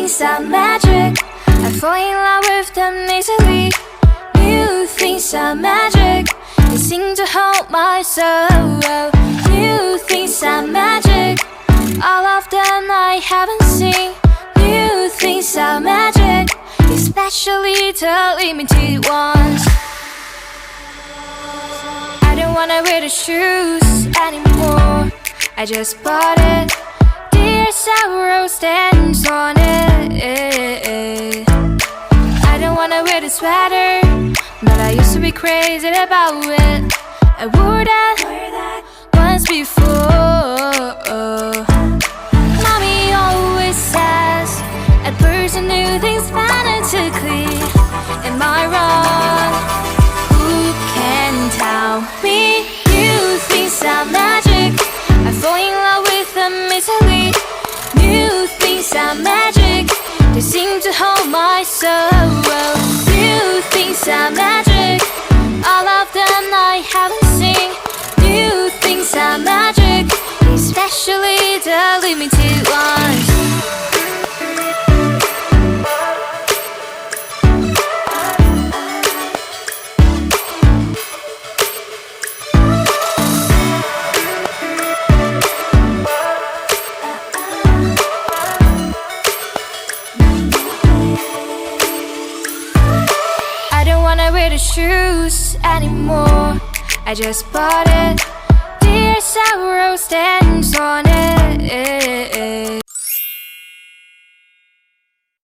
things are magic. I fall in love with them easily. New things are magic. They seem to hold my soul. New things are magic. All of them I haven't seen. New things are magic, especially the limited ones. I don't wanna wear the shoes anymore. I just bought it. There's several stands on it. I don't wanna wear the sweater, but I used to be crazy about it. I wore that once before. Mommy always says a person knew things fanatically. Am I wrong? Who can tell me? New things are magic. I fall in love with them easily. New things are magic. They seem to hold my soul. New things are magic. All of them I haven't seen. New things are magic, especially the limited ones. I don't wanna wear the shoes anymore. I just bought it. There's several stands on it.